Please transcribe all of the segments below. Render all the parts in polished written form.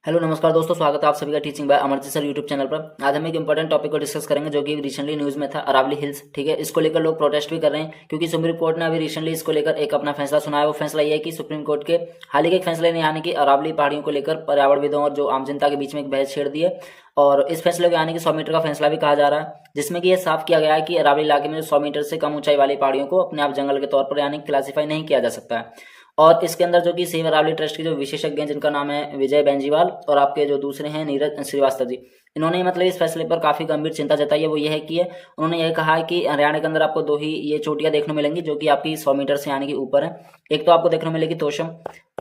Hello नमस्कार दोस्तों, स्वागत है आप सभी का teaching bye Amarjeet sir YouTube channel पर। आज हम एक इंपॉर्टेंट टॉपिक को डिस्कस करेंगे जो कि रिसेंटली न्यूज़ में था, अरावली हिल्स। ठीक है, इसको लेकर लोग प्रोटेस्ट भी कर रहे हैं क्योंकि सुप्रीम कोर्ट ने अभी रिसेंटली इसको लेकर एक अपना फैसला सुनाया। वो फैसला ये है कि सुप्रीम कोर्ट के हाल ही के एक फैसले ने यानी कि अरावली पहाड़ियों को लेकर पर्यावरणविदों और जो आम जनता के बीच में एक बहस छेड़ दी है। और इस फैसले को यानी कि 100 मीटर का फैसला भी कहा जा रहा है, जिसमें कि यह साफ किया गया है कि अरावली इलाके में जो 100 मीटर से कम ऊंचाई वाली पहाड़ियों को अपने आप जंगल के तौर पर यानी क्लासीफाई नहीं किया जा सकता है। और इसके अंदर जो कि सेव अरावली ट्रस्ट के जो विशेषज्ञ हैं, जिनका नाम है विजय बेंजीवाल, और आपके जो दूसरे हैं नीरज श्रीवास्तव जी, इन्होंने मतलब इस फैसले पर काफी गंभीर चिंता जताई है। वो ये है कि उन्होंने यह कहा है कि हरियाणा के अंदर आपको दो ही ये चोटियां देखने मिलेंगी जो कि आपकी 100 मीटर से यानी कि ऊपर है। एक तो आपको देखने मिलेगी तोशम,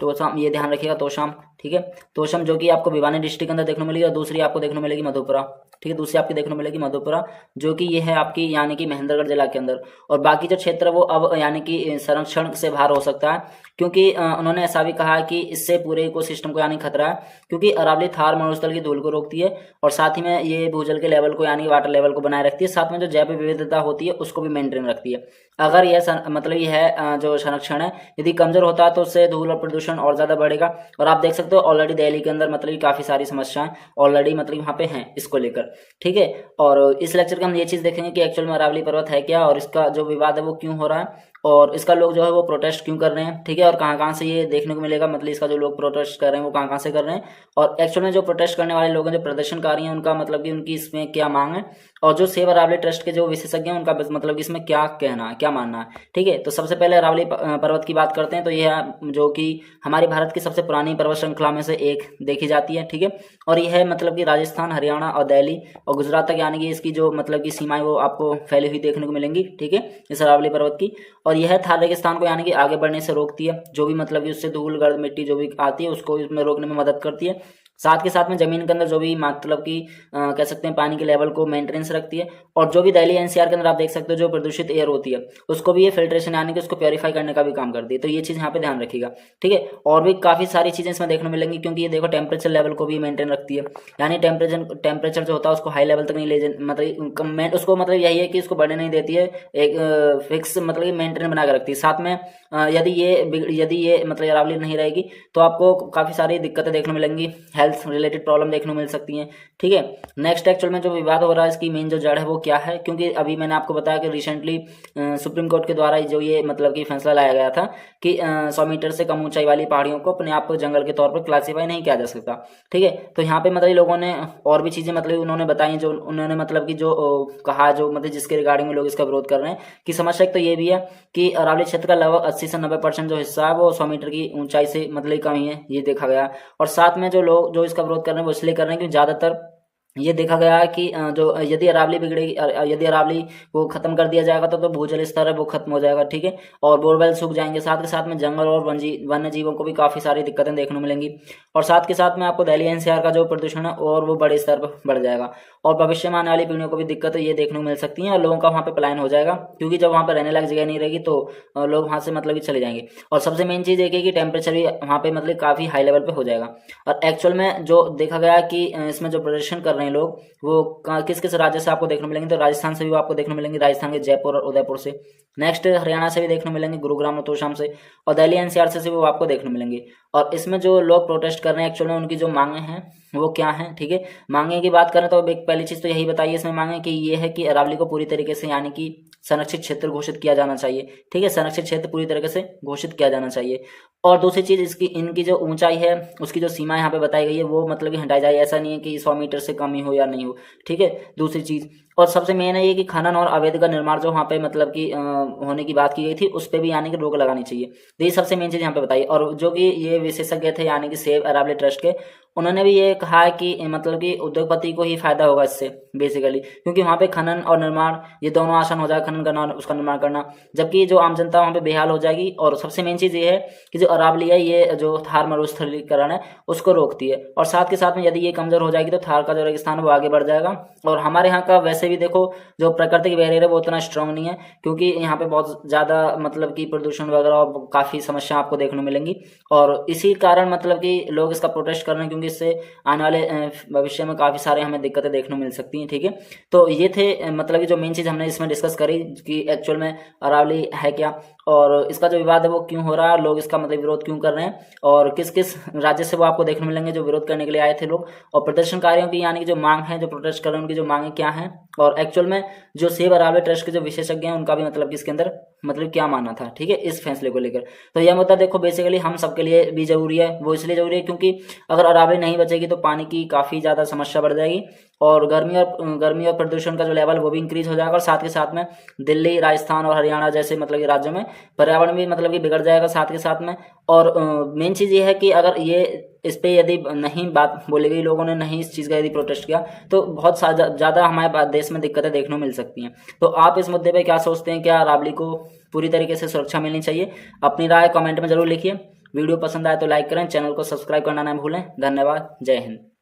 तोशाम, ये ध्यान रखिएगा, तोशाम। ठीक है, तोशम जो कि आपको भिवानी डिस्ट्रिक्ट के अंदर देखने मिलेगी, और दूसरी आपको देखने मिलेगी मधुपुरा। ठीक है, दूसरी आपकी देखने मिलेगी मधुपुरा, जो कि ये है आपकी यानी कि महेंद्रगढ़ जिला के अंदर। और बाकी जो क्षेत्र वो अब यानी कि संरक्षण से बाहर हो सकता है, क्योंकि उन्होंने ऐसा भी कहा है कि इससे पूरे इकोसिस्टम को यानी खतरा है, क्योंकि अरावली थार मरुस्थल की धूल को रोकती है और साथ ही में ये भूजल के लेवल को यानी वाटर लेवल को बनाए रखती है, साथ में जो जैव विविधता होती है उसको भी मेंटेन रखती है। अगर यह मतलब ये है जो संरक्षण है, यदि कमजोर होता है तो उससे धूल और प्रदूषण और ज्यादा बढ़ेगा। और आप देख सकते हो ऑलरेडी दिल्ली के अंदर मतलब काफी सारी समस्याएं ऑलरेडी मतलब वहाँ पे हैं इसको लेकर। ठीक है, और इस लेक्चर में हम ये चीज देखेंगे कि एक्चुअल में अरावली पर्वत है क्या, और इसका जो विवाद है वो क्यों हो रहा है, और इसका लोग जो है वो प्रोटेस्ट क्यों कर रहे हैं। ठीक है, और कहाँ कहाँ से ये देखने को मिलेगा, मतलब इसका जो लोग प्रोटेस्ट कर रहे हैं वो कहाँ कहाँ से कर रहे हैं, और एक्चुअल में जो प्रोटेस्ट करने वाले लोग हैं, जो प्रदर्शनकारी हैं, उनका मतलब कि उनकी इसमें क्या मांग है, और जो सेव अरावली ट्रस्ट के जो विशेषज्ञ हैं उनका मतलब कि इसमें क्या कहना है, क्या मानना है। ठीक है, तो सबसे पहले अरावली पर्वत की बात करते हैं। तो यह जो कि हमारी भारत की सबसे पुरानी पर्वत श्रृंखला में से एक देखी जाती है। ठीक है, और यह है मतलब कि राजस्थान, हरियाणा और दिल्ली और गुजरात तक यानी कि इसकी जो मतलब की सीमाएं वो आपको फैली हुई देखने को मिलेंगी। ठीक है, इस अरावली पर्वत की। और यह थार रेगिस्तान को यानी कि आगे बढ़ने से रोकती है, जो भी मतलब कि उससे धूल गर्द मिट्टी जो भी आती है उसको इसमें रोकने में मदद करती है। साथ के साथ में जमीन के अंदर जो भी मतलब कि कह सकते हैं पानी के लेवल को मेंटेनेंस रखती है। और जो भी दिल्ली एनसीआर के अंदर आप देख सकते हो जो प्रदूषित एयर होती है उसको भी ये फिल्ट्रेशन यानी कि उसको प्योरीफाई करने का भी काम करती है। तो ये चीज यहाँ पे ध्यान रखिएगा। ठीक है, और भी काफी सारी चीजें इसमें देखने मिलेंगी, क्योंकि ये देखो टेम्परेचर लेवल को भी मेंटेन रखती है, यानी टेम्परेचर जो होता है उसको हाई लेवल तक नहीं ले मतलब उसको मतलब यही है कि उसको बढ़ने नहीं देती है, एक फिक्स मतलब मेंटेन बना के रखती है। साथ में यदि ये मतलब अरावली नहीं रहेगी तो आपको काफी सारी दिक्कतें देखने मिलेंगी, हेल्थ रिलेटेड प्रॉब्लम देखने को मिल सकती हैं। ठीक है, नेक्स्ट एक्चुअल में जो विवाद हो रहा है इसकी मेन जो जड़ है वो क्या है, क्योंकि अभी मैंने आपको बताया कि रिसेंटली सुप्रीम कोर्ट के द्वारा जो ये मतलब कि फैसला लाया गया था कि 100 मीटर से कम ऊंचाई वाली पहाड़ियों को अपने आप को जंगल के तौर पर क्लासीफाई नहीं किया जा सकता। ठीक है, तो यहाँ पे मतलब लोगों ने और भी चीजें मतलब उन्होंने बताई, जो उन्होंने मतलब कि जो कहा, जो मतलब जिसके रिगार्डिंग में लोग इसका विरोध कर रहे हैं कि समस्या तो ये भी है कि अरावली क्षेत्र का लगभग 80 से 90% जो हिस्सा है वो 100 मीटर की ऊंचाई से मतलब कम ही है, ये देखा गया। और साथ में जो लोग जो इसका विरोध कर रहे हैं वो इसलिए कर रहे हैं क्योंकि ज्यादातर ये देखा गया है कि जो यदि अरावली बिगड़ेगी, यदि अरावली को खत्म कर दिया जाएगा तो भूजल स्तर है वो खत्म हो जाएगा। ठीक है, और बोरवेल सूख जाएंगे, साथ के साथ में जंगल और वन्य जीवों को भी काफी सारी दिक्कतें देखने को मिलेंगी। और साथ के साथ में आपको दिल्ली एनसीआर का जो प्रदूषण है और वो बड़े स्तर पर बढ़ जाएगा, और भविष्य में आने वाली पीढ़ियों को भी दिक्कतें ये देखने को मिल सकती हैं, और लोगों का वहाँ पे पलायन हो जाएगा, क्योंकि जब वहाँ पे रहने लायक जगह नहीं रहेगी तो लोग वहाँ से मतलब कि चले जाएंगे। और सबसे मेन चीज एक है कि टेम्परेचर भी वहाँ पे मतलब काफी हाई लेवल पे हो जाएगा। और एक्चुअल में जो देखा गया कि इसमें जो प्रदर्शन कर रहे हैं लोग वो किस किस राज्य से आपको देखने मिलेंगे, तो राजस्थान से भी आपको देखने मिलेंगे, राजस्थान के जयपुर और उदयपुर से। नेक्स्ट हरियाणा से भी देखने मिलेंगे, गुरुग्राम और तोशाम से, और दिल्ली एनसीआर से भी वो आपको देखने मिलेंगे। और इसमें जो लोग प्रोटेस्ट कर रहे हैं एक्चुअल में उनकी जो मांगे हैं वो क्या है। ठीक है, मांगे की बात करें तो पहली चीज तो यही बताइए इसमें मांगे कि ये है कि अरावली को पूरी तरीके से यानी कि संरक्षित क्षेत्र घोषित किया जाना चाहिए। ठीक है, संरक्षित क्षेत्र पूरी तरीके से घोषित किया जाना चाहिए। और दूसरी चीज इसकी इनकी जो ऊंचाई है उसकी जो सीमा यहाँ पे बताई गई है वो मतलब कि हटाई जाए, ऐसा नहीं है कि 100 मीटर से कम ही हो या नहीं हो। ठीक है, दूसरी चीज और सबसे मेन है ये कि खनन और अवैध का निर्माण जो वहाँ पे मतलब कि होने की बात की गई थी उस पर भी यानी कि रोक लगानी चाहिए। तो ये सबसे मेन चीज यहाँ पे बताई। और जो कि ये विशेषज्ञ थे यानी कि सेव अरावली ट्रस्ट के, उन्होंने भी ये कहा है कि मतलब कि उद्योगपति को ही फायदा होगा इससे बेसिकली, क्योंकि वहाँ पे खनन और निर्माण ये दोनों आसान हो जाएगा, खनन करना और उसका निर्माण करना, जबकि जो आम जनता वहाँ पे बेहाल हो जाएगी। और सबसे मेन चीज ये है कि जो अरावली है ये जो थार मरुस्थलीकरण है उसको रोकती है, और साथ के साथ में यदि ये कमजोर हो जाएगी तो थार का जो रेगिस्तान है वो आगे बढ़ जाएगा। और हमारे यहाँ का वैसे भी देखो जो प्राकृतिक बैरियर है वो उतना स्ट्रांग नहीं है, क्योंकि यहाँ पे बहुत ज्यादा मतलब कि प्रदूषण वगैरह और काफी समस्या आपको देखने को मिलेंगी। और इसी कारण मतलब कि लोग इसका प्रोटेस्ट कर रहे हैं, क्योंकि इससे आने वाले भविष्य में काफी सारे हमें दिक्कतें देखने को मिल सकती हैं। ठीक है, तो ये थे मतलब कि जो मेन चीज हमने इसमें डिस्कस करी कि एक्चुअल में अरावली है क्या। और इसका जो विवाद है वो क्यों हो रहा है, लोग इसका मतलब विरोध क्यों कर रहे हैं, और किस किस राज्य से वो आपको देखने मिलेंगे जो विरोध करने के लिए आए थे लोग, और प्रदर्शनकारियों की यानी कि जो मांग है, जो प्रोटेस्ट कर रहे हैं उनकी जो मांगे क्या हैं, और एक्चुअल में जो सेव अरावली ट्रस्ट के जो विशेषज्ञ हैं उनका भी मतलब कि इसके अंदर मतलब क्या मानना था, ठीक है, इस फैसले को लेकर। तो यह मुद्दा देखो बेसिकली हम सबके लिए भी जरूरी है। वो इसलिए जरूरी है क्योंकि अगर अरावली नहीं बचेगी तो पानी की काफ़ी ज़्यादा समस्या बढ़ जाएगी, और गर्मी और प्रदूषण का जो लेवल वो भी इंक्रीज हो जाएगा, और साथ के साथ में दिल्ली, राजस्थान और हरियाणा जैसे मतलब कि राज्यों में पर्यावरण भी मतलब कि बिगड़ जाएगा साथ के साथ में। और मेन चीज़ ये है कि अगर ये इस पे यदि नहीं बात बोली गई, लोगों ने नहीं इस चीज़ का यदि प्रोटेस्ट किया, तो बहुत ज़्यादा हमारे देश में दिक्कतें देखने को मिल सकती हैं। तो आप इस मुद्दे पे क्या सोचते हैं, क्या अरावली को पूरी तरीके से सुरक्षा मिलनी चाहिए? अपनी राय कमेंट में जरूर लिखिए। वीडियो पसंद आए तो लाइक करें, चैनल को सब्सक्राइब करना ना भूलें। धन्यवाद, जय हिंद।